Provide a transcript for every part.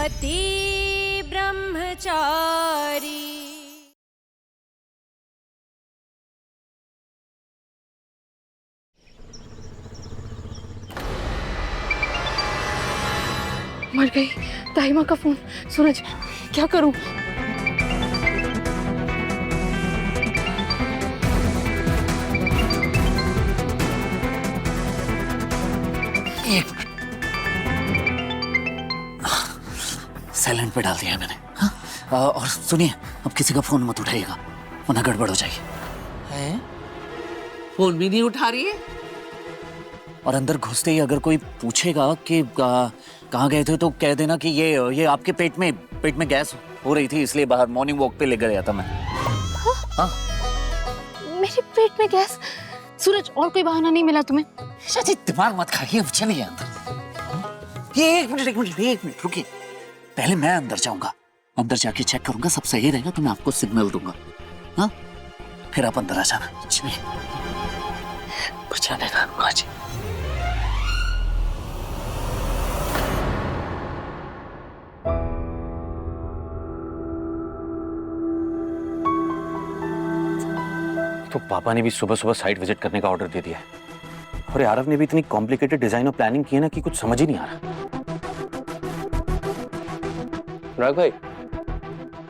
पति ब्रह्मचारी। मर गई दाहिमा का फोन। सूरज क्या करूं? साइलेंट पे डाल दिया है मैंने। हाँ? और सुनिए, अब किसी का फोन मत उठाइएगा वरना गड़बड़ हो जाएगी। है? फोन भी नहीं उठा रही है। और अंदर घुसते ही अगर कोई पूछेगा कि कहाँ गए थे तो कह देना कि ये आपके पेट में गैस हो रही थी, इसलिए बाहर मॉर्निंग वॉक पे ले गया था मैं। हाँ? मेरे पेट में गैस? सूरज और कोई बहाना नहीं मिला तुम्हें? शादी दिमाग मत खाइए, अब चलिए अंदर। ये एक मिनट रुकिए, पहले मैं अंदर जाऊंगा, अंदर जाके चेक करूंगा, सब सही रहेगा तो मैं आपको सिग्नल दूंगा। हाँ? फिर आप अंदर आ जाना। चलिए बचाने का आज। तो पापा ने भी सुबह सुबह साइट विजिट करने का ऑर्डर दे दिया है और आरव ने भी इतनी कॉम्प्लिकेटेड डिजाइन और प्लानिंग की है ना कि कुछ समझ ही नहीं आ रहा। राग भाई,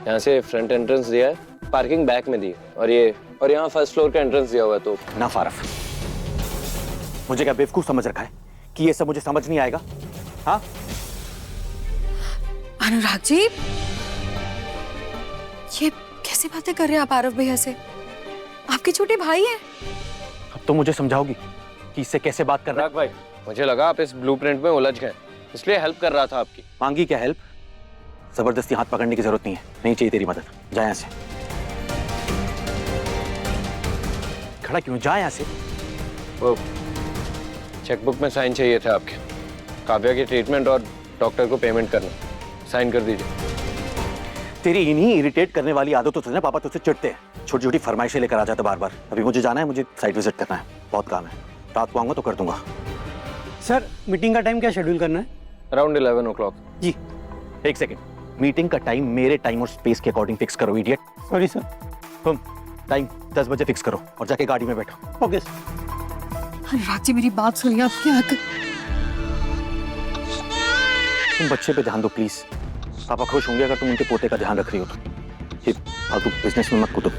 यहाँ से फ्रंट एंट्रेंस दिया है, पार्किंग बैक में दी और यहाँ फर्स्ट फ्लोर का एंट्रेंस दिया हुआ है। तो ना फारफ, मुझे क्या बेवकूफ समझ रखा है कि ये सब मुझे समझ नहीं आएगा? हाँ अनुराग जी, ये कैसे बातें कर रहे हैं आप आरव भैया से? आपके छोटे भाई हैं। अब तो मुझे समझाओगी कि इससे कैसे बात कर रहा है? राग भाई, मुझे लगा आप इस ब्लूप्रिंट में उलझ गए, इसलिए हेल्प कर रहा था आपकी। मांगी क्या हेल्प? जबरदस्ती हाथ पकड़ने की जरूरत नहीं है, नहीं चाहिए तेरी मदद। जा यहाँ से। खड़ा क्यों? जा यहाँ से। वो चेकबुक में साइन चाहिए थे आपके, काव्या के ट्रीटमेंट और डॉक्टर को पेमेंट करना, साइन कर दीजिए। तेरी इन्हीं इरिटेट करने वाली आदतों से ना पापा तुझसे चिढ़ते हैं। छोटी छोटी फरमाइशें लेकर आ जाता बार बार। अभी मुझे जाना है, मुझे साइट विजिट करना है, बहुत काम है। रात को आऊंगा तो कर दूंगा। सर मीटिंग का टाइम क्या शेड्यूल करना है? Around 11 o'clock। जी। एक सेकंड, मीटिंग का टाइम मेरे टाइम और स्पेस के अकॉर्डिंग फिक्स करो इडियट। Sorry sir. तुम टाइम 10 बजे फिक्स करो और जाके गाड़ी में बैठो। Okay sir. अनुराग जी मेरी बात सुनिए, आप क्या तुम बच्चे पे ध्यान दो प्लीज। पापा खुश होंगे अगर तुम उनके पोते का ध्यान रख रही हो तो। ये फालतू बिजनेस में मत कूदो।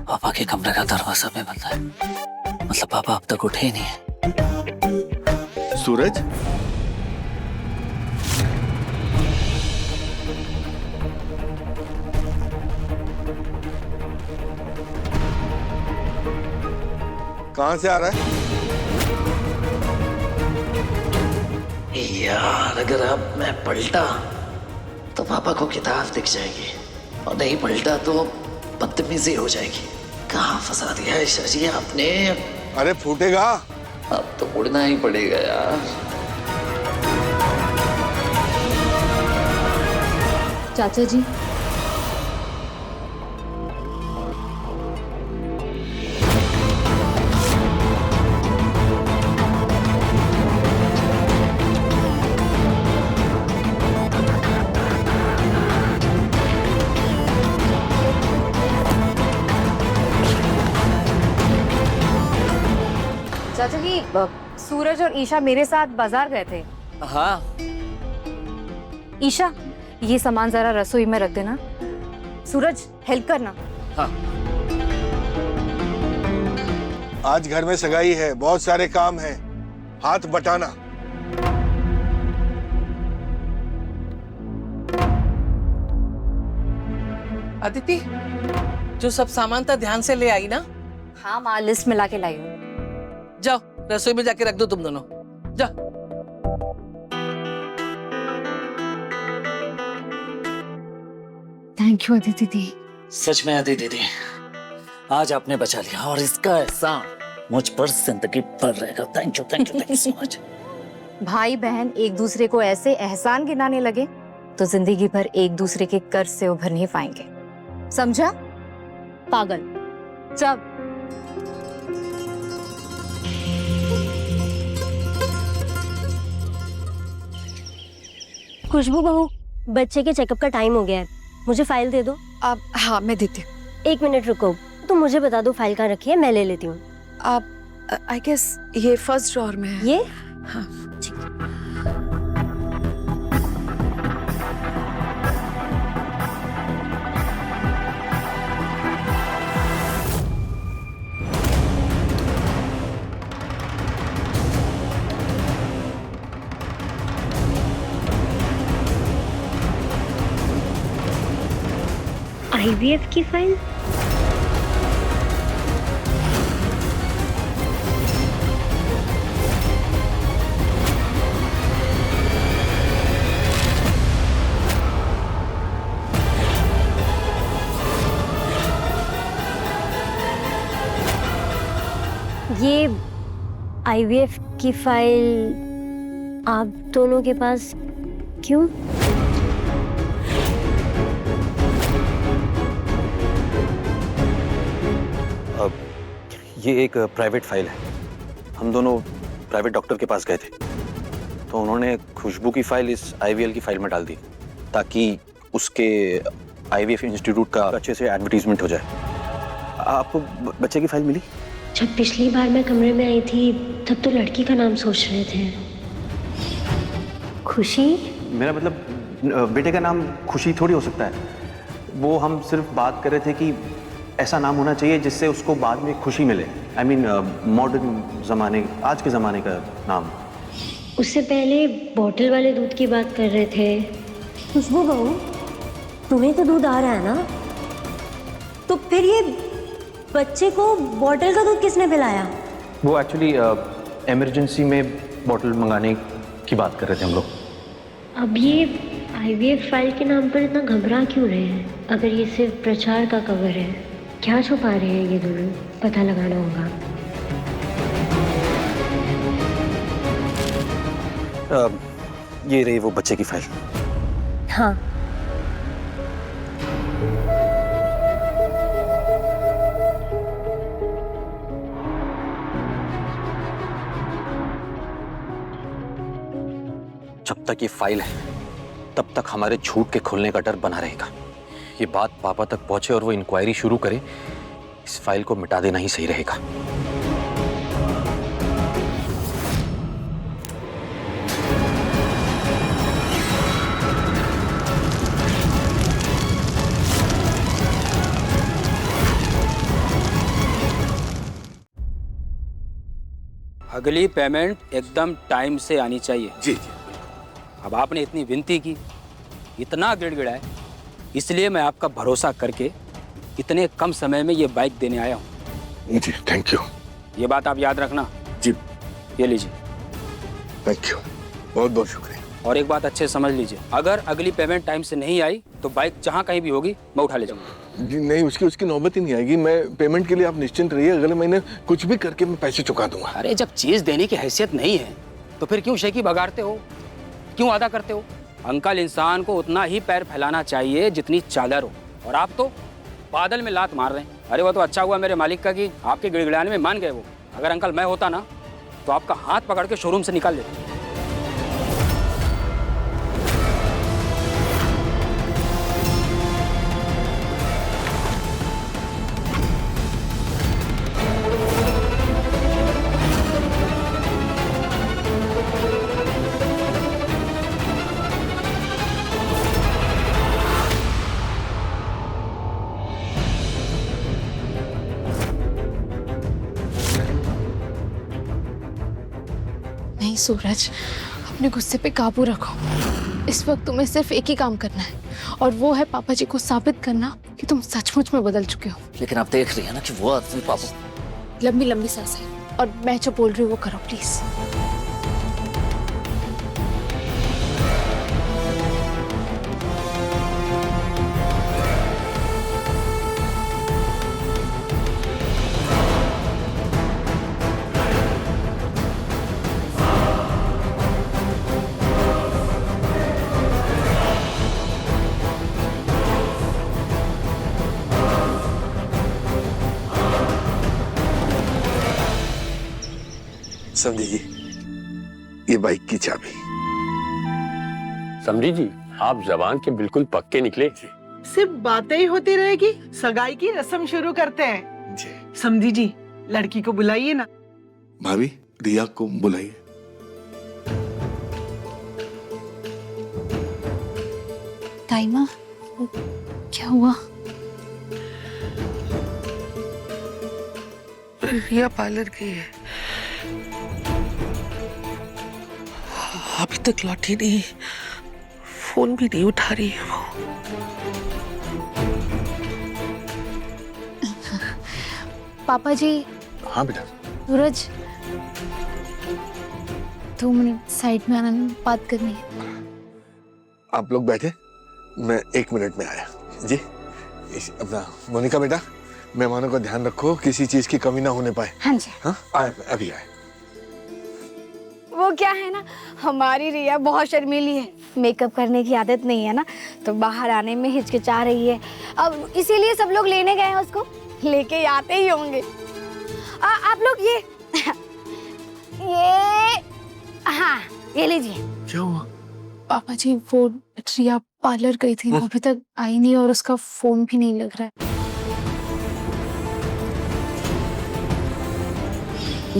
पापा के कमरे का दरवाजा भी बंद है, मतलब पापा अब तक उठे ही नहीं है। सूरज, कहां से आ रहा है? यार अगर अब मैं पलटा तो पापा को किताब दिख जाएगी और नहीं पलटा तो बदतमीजी हो जाएगी। कहाँ फंसा दिया है शशि आपने? अरे फूटेगा। अब तो उड़ना ही पड़ेगा यार। चाचा जी, चाचा जी, सूरज और ईशा मेरे साथ बाजार गए थे। हाँ। ईशा, ये सामान जरा रसोई में रख देना। सूरज, हेल्प करना। हाँ। आज घर में सगाई है, बहुत सारे काम हैं, हाथ बटाना। अदिति, जो सब सामान था ध्यान से ले आई ना? हाँ माँ, लिस्ट मिला के लाई हूँ। जाओ रसोई में जाके रख दो तुम दोनों, जा। थैंक यू अदिति दी। सच में अदिति दीदी, आज आपने बचा लिया और इसका एहसान मुझ पर जिंदगी भर रहेगा। Thank you, thank you, thank you so much. भाई बहन एक दूसरे को ऐसे एहसान गिनाने लगे तो जिंदगी भर एक दूसरे के कर्ज से उभर नहीं पाएंगे, समझा? पागल। चल। खुशबू बहू, बच्चे के चेकअप का टाइम हो गया है, मुझे फाइल दे दो। आप? हाँ मैं देती हूँ। 1 मिनट रुको, तुम मुझे बता दो फाइल कहाँ रखी है, मैं ले लेती हूँ। आप आई गेस ये फर्स्ट ड्रॉअर में है। ये? हाँ। IVF की फाइल? ये IVF की फाइल आप दोनों के पास क्यों? ये एक प्राइवेट फाइल है। हम दोनों प्राइवेट डॉक्टर के पास गए थे तो उन्होंने खुशबू की फाइल इस IVL की फाइल में डाल दी ताकि उसके IVF इंस्टीट्यूट का अच्छे से एडवर्टीजमेंट हो जाए। आपको बच्चे की फाइल मिली? जब पिछली बार मैं कमरे में आई थी तब तो लड़की का नाम सोच रहे थे। खुशी? मेरा मतलब बेटे का नाम खुशी थोड़ी हो सकता है। वो हम सिर्फ बात कर रहे थे कि ऐसा नाम होना चाहिए जिससे उसको बाद में खुशी मिले। आई मीन मॉडर्न ज़माने, आज के ज़माने का नाम। उससे पहले बॉटल वाले दूध की बात कर रहे थे। खुशबू बहू, तुम्हें तो दूध आ रहा है ना, तो फिर ये बच्चे को बॉटल का दूध किसने पिलाया? वो एक्चुअली इमरजेंसी में बॉटल मंगाने की बात कर रहे थे हम लोग। अब ये IVF फाइल के नाम पर इतना घबरा क्यों रहे हैं? अगर ये सिर्फ प्रचार का कवर है, क्या छुपा रहे हैं ये दोनों? पता लगाना होगा। ये रही वो बच्चे की फाइल। हाँ। जब तक ये फाइल है तब तक हमारे झूठ के खुलने का डर बना रहेगा। ये बात पापा तक पहुंचे और वो इंक्वायरी शुरू करे, इस फाइल को मिटा देना ही सही रहेगा। अगली पेमेंट एकदम टाइम से आनी चाहिए। जी जी। अब आपने इतनी विनती की, इतना गिड़गिड़ाए, इसलिए मैं आपका भरोसा करके इतने कम समय में ये बाइक देने आया हूँ। जी थैंक यू। ये बात आप याद रखना। जी। ये लीजिए। थैंक यू, बहुत बहुत शुक्रिया। और एक बात अच्छे समझ लीजिए, अगर अगली पेमेंट टाइम से नहीं आई तो बाइक जहाँ कहीं भी होगी मैं उठा ले जाऊँगा। जी नहीं, उसकी नौबत ही नहीं आएगी। मैं पेमेंट के लिए आप निश्चिंत रहिए, अगले महीने कुछ भी करके मैं पैसे चुका दूंगा। अरे जब चीज़ देने की हैसियत नहीं है तो फिर क्यों शेखी बगाड़ते हो, क्यों अदा करते हो? अंकल, इंसान को उतना ही पैर फैलाना चाहिए जितनी चादर हो, और आप तो बादल में लात मार रहे हैं। अरे वो तो अच्छा हुआ मेरे मालिक का कि आपके गिड़गिड़ाने में मान गए वो। अगर अंकल मैं होता ना तो आपका हाथ पकड़ के शोरूम से निकाल देता। नहीं सूरज, अपने गुस्से पे काबू रखो। इस वक्त तुम्हें सिर्फ एक ही काम करना है, और वो है पापा जी को साबित करना कि तुम सचमुच में बदल चुके हो। लेकिन आप देख रही है ना कि वो आदमी पापा। लंबी लंबी सांसें। और मैं जो बोल रही हूँ वो करो प्लीज। समझी जी, ये बाइक की चाबी। समझी जी, आप जबान के बिल्कुल पक्के निकले। सिर्फ बातें ही होती रहेगी, सगाई की रस्म शुरू करते हैं। जी समझी जी, लड़की को बुलाइए ना। भाभी, रिया को बुलाइए। ताईमा, क्या हुआ? रिया पार्लर गई है, अभी तक लौटी नहीं, फोन भी नहीं उठा रही है वो। पापा जी। हाँ बेटा। सूरज, 2 मिनट साइड में आना, बात करनी है। आप लोग बैठे, मैं 1 मिनट में आया। जी अपना मोनिका बेटा, मेहमानों का ध्यान रखो, किसी चीज की कमी ना होने पाए। हाँ जी। हाँ अभी आए। वो क्या है ना, हमारी रिया बहुत शर्मीली है, मेकअप करने की आदत नहीं है ना, तो बाहर आने में हिचकिचा रही है। अब इसीलिए सब लोग लेने गए हैं उसको, लेके आते ही होंगे। आप लोग ये हाँ ये लीजिए। क्या हुआ? पापा जी, वो रिया पार्लर गई थी, अभी तक आई नहीं और उसका फोन भी नहीं लग रहा है।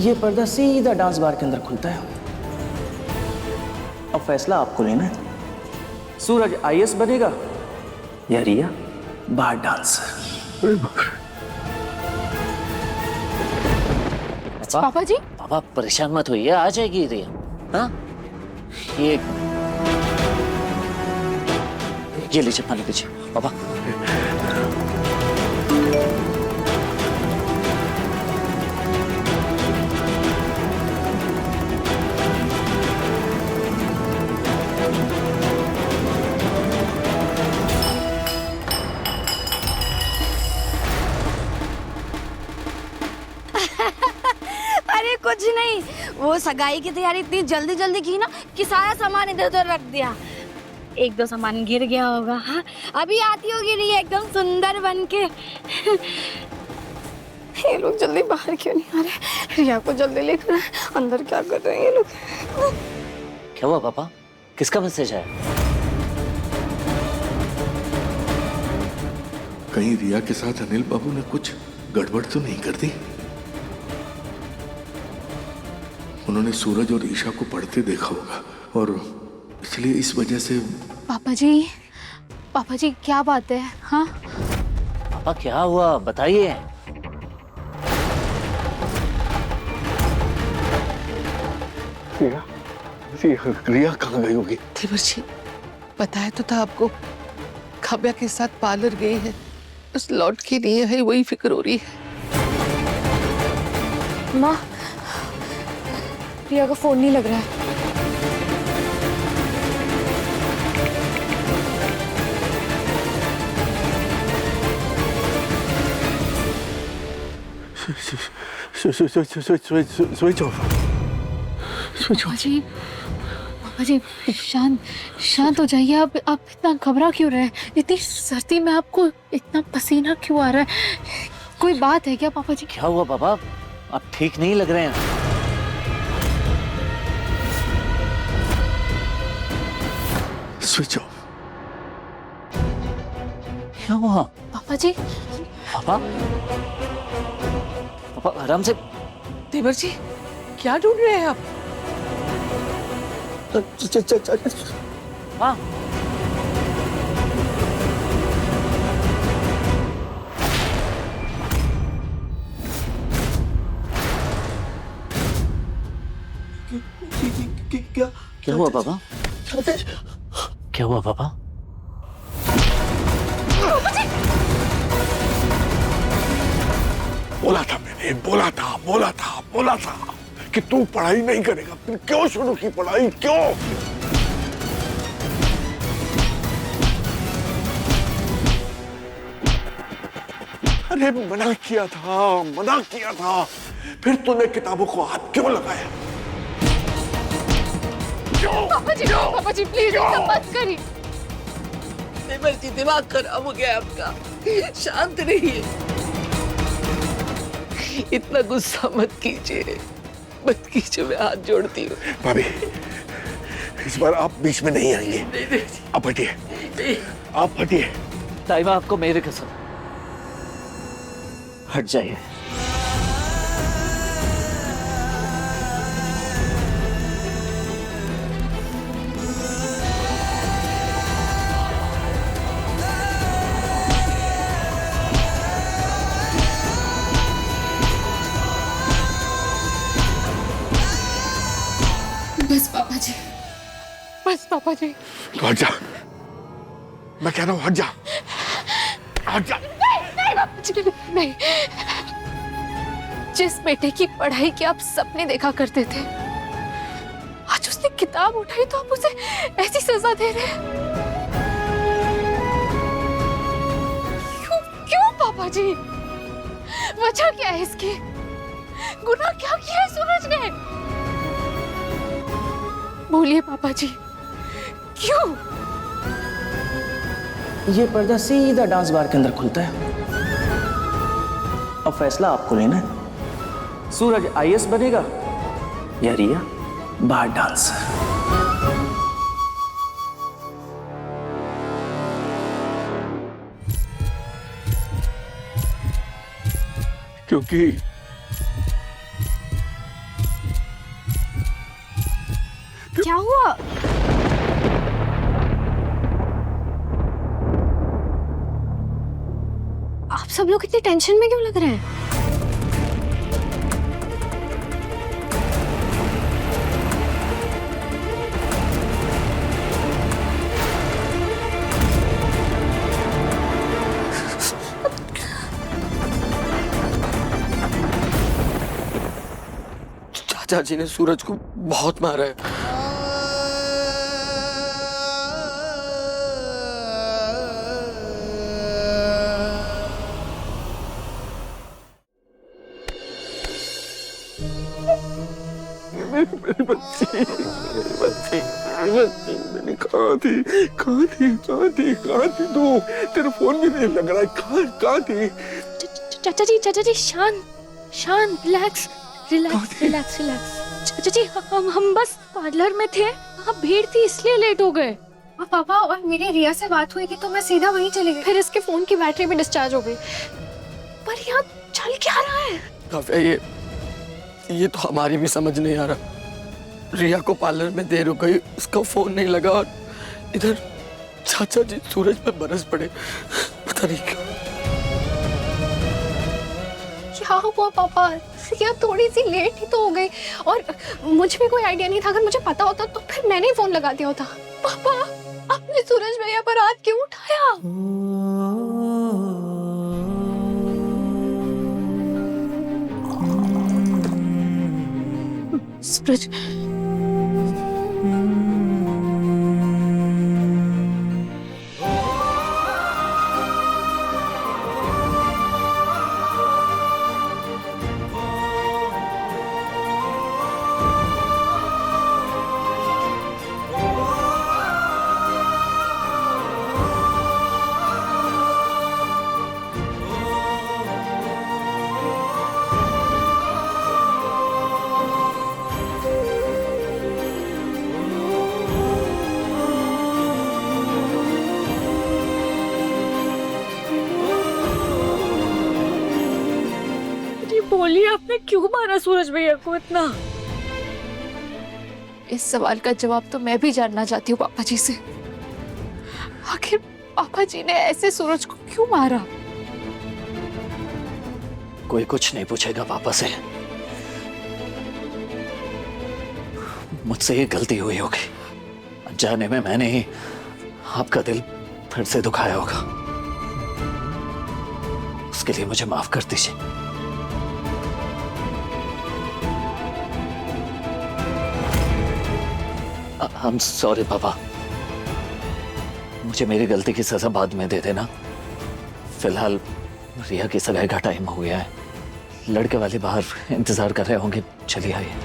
ये पर्दा सीधा डांस बार के अंदर खुलता है। अब फैसला आपको लेना है, सूरज आईएएस बनेगा या रिया बार डांसर। पापा जी, पापा परेशान मत होइए, आ जाएगी रिया। हाँ, ये लीजिए पानी पीजिए पापा। अरे कुछ नहीं, वो सगाई की तैयारी इतनी जल्दी जल्दी की ना कि सारा सामान इधर उधर रख दिया। 1-2 सामान गिर गया होगा। हाँ, अभी आती होगी रिया एकदम सुंदर बन के। ये लोग जल्दी बाहर क्यों नहीं आ रहे? रिया को जल्दी लेकर अंदर क्या कर रहे हैं ये लोग? क्या हुआ पापा, किसका मैसेज है? कहीं रिया के साथ अनिल बाबू ने कुछ गड़बड़ तो नहीं कर दी? उन्होंने सूरज और ईशा को पढ़ते देखा होगा और इसलिए इस वजह से। पापा जी क्या बात है? हाँ पापा क्या हुआ बताइए। रिया कहाँ गई होगी? देवर जी, बताया तो था आपको, काव्या के साथ पार्लर गई है, बस लौट के नहीं है, वही फिक्र हो रही है। माँ, रिया का फोन नहीं लग रहा है। पापा जी शांत हो जाइए। आप इतना घबरा क्यों रहे हैं? इतनी सर्दी में आपको इतना पसीना क्यों आ रहा है? कोई बात है क्या पापा जी? क्या हुआ पापा, आप ठीक नहीं लग रहे हैं। Switch off. क्या हुआ पापा जी? पापा पापा आराम से। देवर जी, क्या ढूंढ रहे हैं आप? हाँ क्या हुआ पापा? क्या हुआ पापा? बोला था मैंने, मैंने बोला था कि तू पढ़ाई नहीं करेगा, फिर क्यों शुरू की पढ़ाई, क्यों? अरे मना किया था, फिर तूने किताबों को हाथ क्यों लगाया? क्यों? पापा जी प्लीज ऐसा मत करिए। सिमर जी दिमाग खराब हो गया आपका, शांत रहिए, इतना गुस्सा मत कीजिए, मैं हाथ जोड़ती हूँ। भाभी, इस बार आप बीच में नहीं आएंगे। आप हटिए। ताइबा आपको मेरी कसम, हट जाइए। बस पापा जी। तो हट जा, मैं कह रहा हूँ हट जा। नहीं पापा जी, नहीं। जिस बेटे की पढ़ाई के आप सपने देखा करते थे, आज उसने किताब उठाई तो आप उसे ऐसी सजा दे रहे हैं। क्यों पापा जी? वजह क्या है इसकी? गुनाह क्या किया है सूरज ने? बोलिए पापा जी, क्यों? ये पर्दा सीधा डांस बार के अंदर खुलता है। अब फैसला आपको लेना है। सूरज आईएएस बनेगा या रिया बार डांसर। क्योंकि क्या हुआ? आप सब लोग इतने टेंशन में क्यों लग रहे हैं? चाचा जी ने सूरज को बहुत मारा है। मेरी बच्ची, मैंने कहाँ थी तू? तेरा फोन भी नहीं लग रहा है, कहाँ थी? चाचा जी शांत, रिलैक्स। चाचा जी हम बस पार्लर में थे, वहाँ भीड़ थी इसलिए लेट हो गए। पापा और मेरी रिया से बात हुई थी तो मैं सीधा वहीं चली गई। फिर इसके फोन की बैटरी भी डिस्चार्ज हो गई। पर यहाँ चल क्या रहा है? काव्या, ये तो हमारी भी समझ नहीं आ रहा। रिया को पार्लर में देर हो गई, उसका फोन नहीं लगा और इधर चाचा जी सूरज पे बरस पड़े, पता नहीं क्यों। क्या हुआ पापा? रिया थोड़ी सी लेट ही तो हो गई और मुझे भी कोई आइडिया नहीं था। अगर मुझे पता होता तो फिर मैंने ही फोन लगा दिया होता। पापा, आपने सूरज भैया पर हाथ क्यों उठाया? सूरज, बोलिए आपने क्यों मारा सूरज भैया को इतना? इस सवाल का जवाब तो मैं भी जानना चाहती हूँ पापा जी से। आखिर पापा जी ने ऐसे सूरज को क्यों मारा? कोई कुछ नहीं पूछेगा पापा से। मुझसे ये गलती हुई होगी, अनजाने में मैंने ही आपका दिल फिर से दुखाया होगा। उसके लिए मुझे माफ कर दीजिए। आई एम सॉरी पापा, मुझे मेरी गलती की सजा बाद में दे देना। फिलहाल रिया की सगाई का टाइम हो गया है, लड़के वाले बाहर इंतजार कर रहे होंगे, चलिए आइए।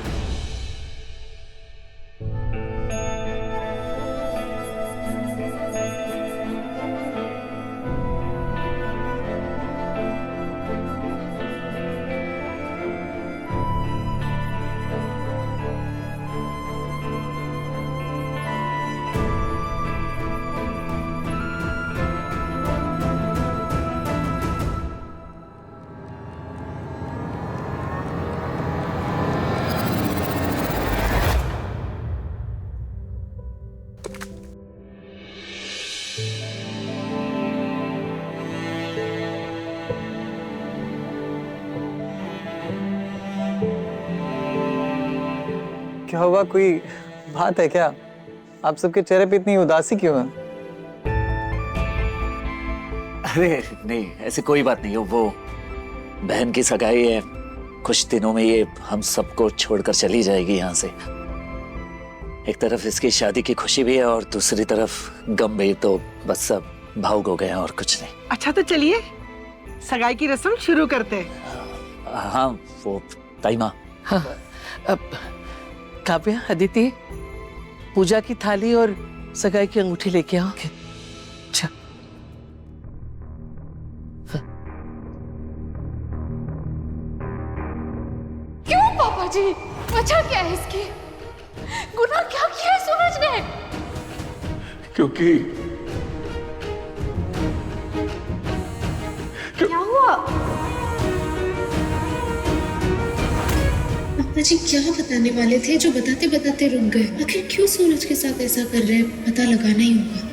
क्या हुआ, कोई बात है क्या? आप सबके चेहरे पे इतनी उदासी क्यों है? अरे नहीं, ऐसी कोई बात नहीं है। वो बहन की सगाई है, कुछ दिनों में ये हम सबको छोड़कर चली जाएगी यहाँ से। एक तरफ इसकी शादी की खुशी भी है और दूसरी तरफ गम भी, तो बस सब भावुक हो गए हैं और कुछ नहीं। अच्छा तो चलिए सगाई की रस्म शुरू करते हैं। हाँ वो ताईमा। हाँ, अब काव्या, अदिति, पूजा की थाली और सगाई की अंगूठी लेके आओ। अच्छा। क्यों पापा जी, वजह क्या है इसकी? गुनाह क्या किया है सूरज ने? क्योंकि क्या हुआ? पापा जी क्या बताने वाले थे जो बताते बताते रुक गए? आखिर क्यों सूरज के साथ ऐसा कर रहे हैं? पता लगाना ही होगा।